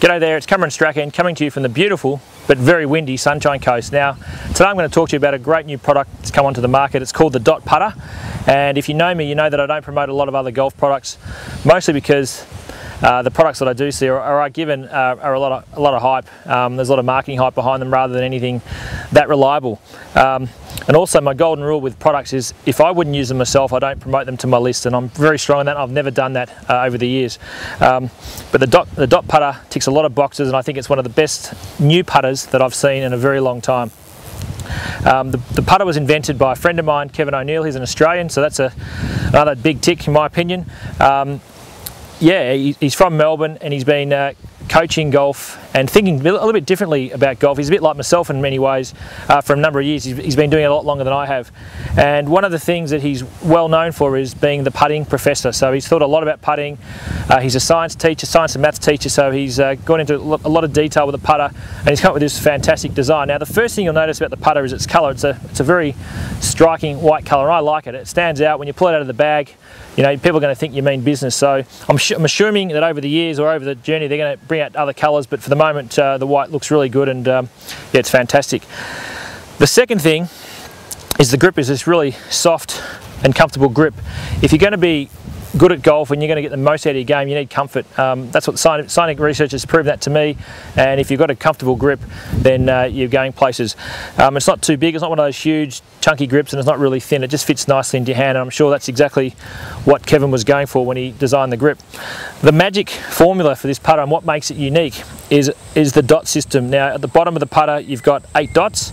G'day there, it's Cameron Strachan coming to you from the beautiful but very windy Sunshine Coast. Now, today I'm going to talk to you about a great new product that's come onto the market. It's called the Dot Putter, and if you know me, you know that I don't promote a lot of other golf products, mostly because the products that I do see are given are a lot of hype. There's a lot of marketing hype behind them rather than anything that reliable. And also my golden rule with products is if I wouldn't use them myself, I don't promote them to my list, and I'm very strong on that. I've never done that over the years. But the Dot Putter ticks a lot of boxes, and I think it's one of the best new putters that I've seen in a very long time. The putter was invented by a friend of mine, Kevin O'Neill. He's an Australian, so that's another big tick in my opinion. Yeah, he's from Melbourne, and he's been coaching golf and thinking a little bit differently about golf. He's a bit like myself in many ways for a number of years. He's been doing it a lot longer than I have. And one of the things that he's well known for is being the putting professor. So he's thought a lot about putting. He's a science teacher, science and maths teacher, so he's gone into a lot of detail with the putter, and he's come up with this fantastic design. Now, the first thing you'll notice about the putter is its colour. It's a very striking white colour, and I like it. It stands out when you pull it out of the bag. You know, people are going to think you mean business. So I'm assuming that over the years or over the journey they're going to bring out other colours, but for the moment the white looks really good, and yeah, it's fantastic. The second thing is the grip is this really soft and comfortable grip. If you're going to be good at golf and you're going to get the most out of your game, you need comfort. That's what scientific research has proven that to me, and if you've got a comfortable grip, then you're going places. It's not too big, it's not one of those huge chunky grips, and it's not really thin. It just fits nicely into your hand, and I'm sure that's exactly what Kevin was going for when he designed the grip. The magic formula for this putter and what makes it unique is the dot system. Now, at the bottom of the putter you've got 8 dots,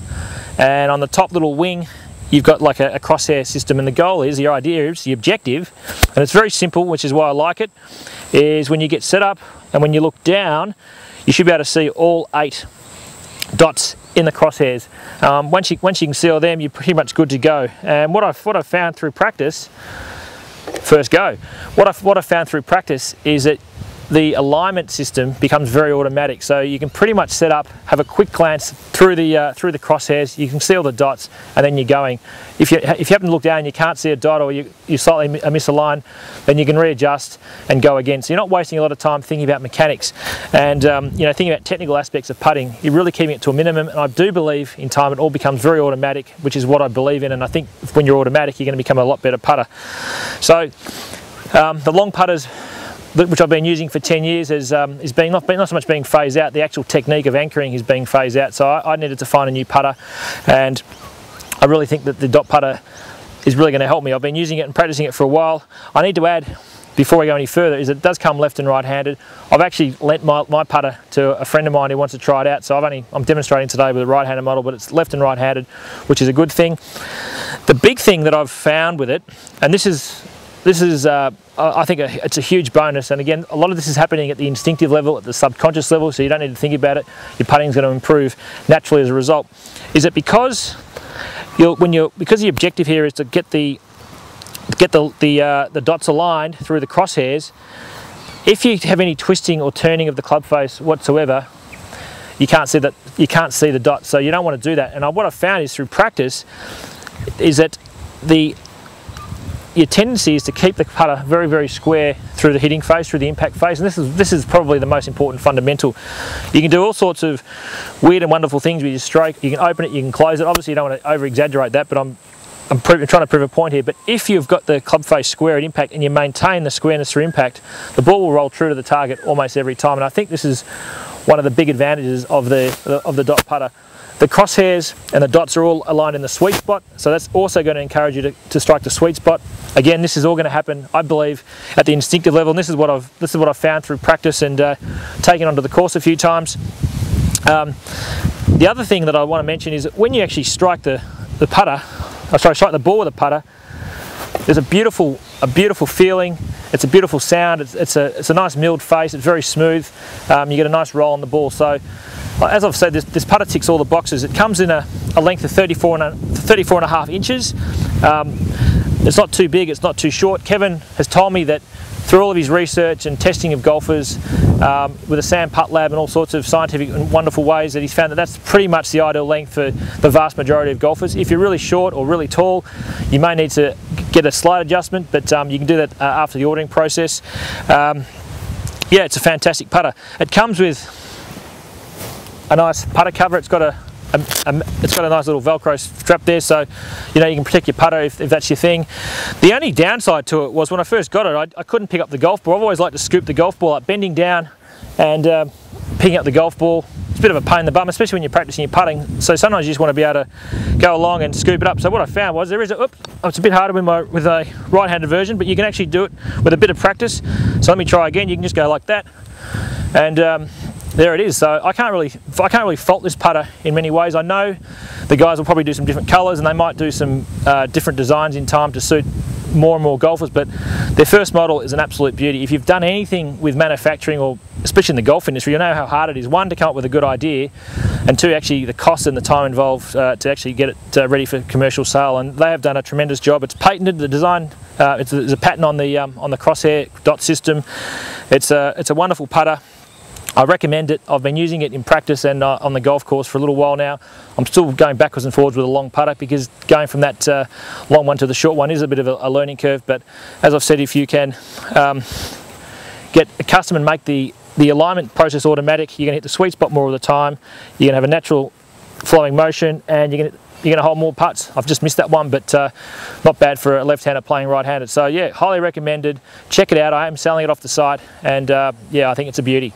and on the top little wing you've got like a crosshair system, and the goal is, the idea is, the objective, and it's very simple, which is why I like it, is when you get set up and when you look down, you should be able to see all 8 dots in the crosshairs. Once you can see all them, you're pretty much good to go. And what I've found through practice, what I found through practice is that the alignment system becomes very automatic, so you can pretty much set up, have a quick glance through the crosshairs, you can see all the dots, and then you're going. If you happen to look down and you can't see a dot, or you slightly misalign, then you can readjust and go again. So you're not wasting a lot of time thinking about mechanics and you know, thinking about technical aspects of putting. You're really keeping it to a minimum, and I do believe in time it all becomes very automatic, which is what I believe in, and I think when you're automatic you're going to become a lot better putter. So the long putters, which I've been using for 10 years, is not so much being phased out. The actual technique of anchoring is being phased out, so I needed to find a new putter, and I really think that the Dot Putter is really going to help me. I've been using it and practicing it for a while. I need to add, before we go any further, is it does come left and right handed. I've actually lent my putter to a friend of mine who wants to try it out, so I'm demonstrating today with a right-handed model, but it's left and right-handed, which is a good thing. The big thing that I've found with it, and this is I think it's a huge bonus, and again, a lot of this is happening at the instinctive level, at the subconscious level, so you don't need to think about it. Your putting's going to improve naturally as a result. Is that because the objective here is to get the dots aligned through the crosshairs. If you have any twisting or turning of the club face whatsoever, you can't see the dots, so you don't want to do that. And what I've found is through practice is that your tendency is to keep the putter very, very square through the hitting phase, through the impact phase, and this is probably the most important fundamental. You can do all sorts of weird and wonderful things with your stroke. You can open it, you can close it. Obviously you don't want to over-exaggerate that, but I'm trying to prove a point here. But if you've got the club face square at impact and you maintain the squareness through impact, the ball will roll true to the target almost every time, and I think this is one of the big advantages of the Dot Putter. The crosshairs and the dots are all aligned in the sweet spot, so that's also going to encourage you to strike the sweet spot. Again, this is all going to happen, I believe, at the instinctive level, and this is what I've found through practice and taken onto the course a few times. The other thing that I want to mention is that when you actually strike strike the ball with a putter, there's a beautiful feeling. It's a beautiful sound. It's a nice milled face. It's very smooth. You get a nice roll on the ball. So, as I've said, this putter ticks all the boxes. It comes in a length of 34.5 inches. It's not too big, it's not too short. Kevin has told me that through all of his research and testing of golfers with a Sand Putt Lab and all sorts of scientific and wonderful ways, that he's found that that's pretty much the ideal length for the vast majority of golfers. If you're really short or really tall, you may need to get a slight adjustment, but you can do that after the ordering process. yeah, it's a fantastic putter. It comes with a nice putter cover. It's got a nice little Velcro strap there, so you know you can protect your putter if that's your thing. The only downside to it was when I first got it, I couldn't pick up the golf ball. I've always liked to scoop the golf ball up, bending down and picking up the golf ball. It's a bit of a pain in the bum, especially when you're practicing your putting. So sometimes you just want to be able to go along and scoop it up. So what I found was it's a bit harder with a right-handed version, but you can actually do it with a bit of practice. So let me try again. You can just go like that, and there it is. So I can't really fault this putter in many ways. I know the guys will probably do some different colours and they might do some different designs in time to suit more and more golfers, but their first model is an absolute beauty. If you've done anything with manufacturing, or especially in the golf industry, you know how hard it is, one, to come up with a good idea, and two, actually the cost and the time involved to actually get it ready for commercial sale. And they have done a tremendous job. It's patented, the design. There's a patent on the crosshair dot system. It's a wonderful putter. I recommend it. I've been using it in practice and on the golf course for a little while now. I'm still going backwards and forwards with a long putter because going from that long one to the short one is a bit of a learning curve. But as I've said, if you can get accustomed and make the alignment process automatic, you're going to hit the sweet spot more of the time. You're going to have a natural flowing motion, and you're going to hold more putts. I've just missed that one, but not bad for a left-hander playing right-handed. So yeah, highly recommended. Check it out. I am selling it off the site, and yeah, I think it's a beauty.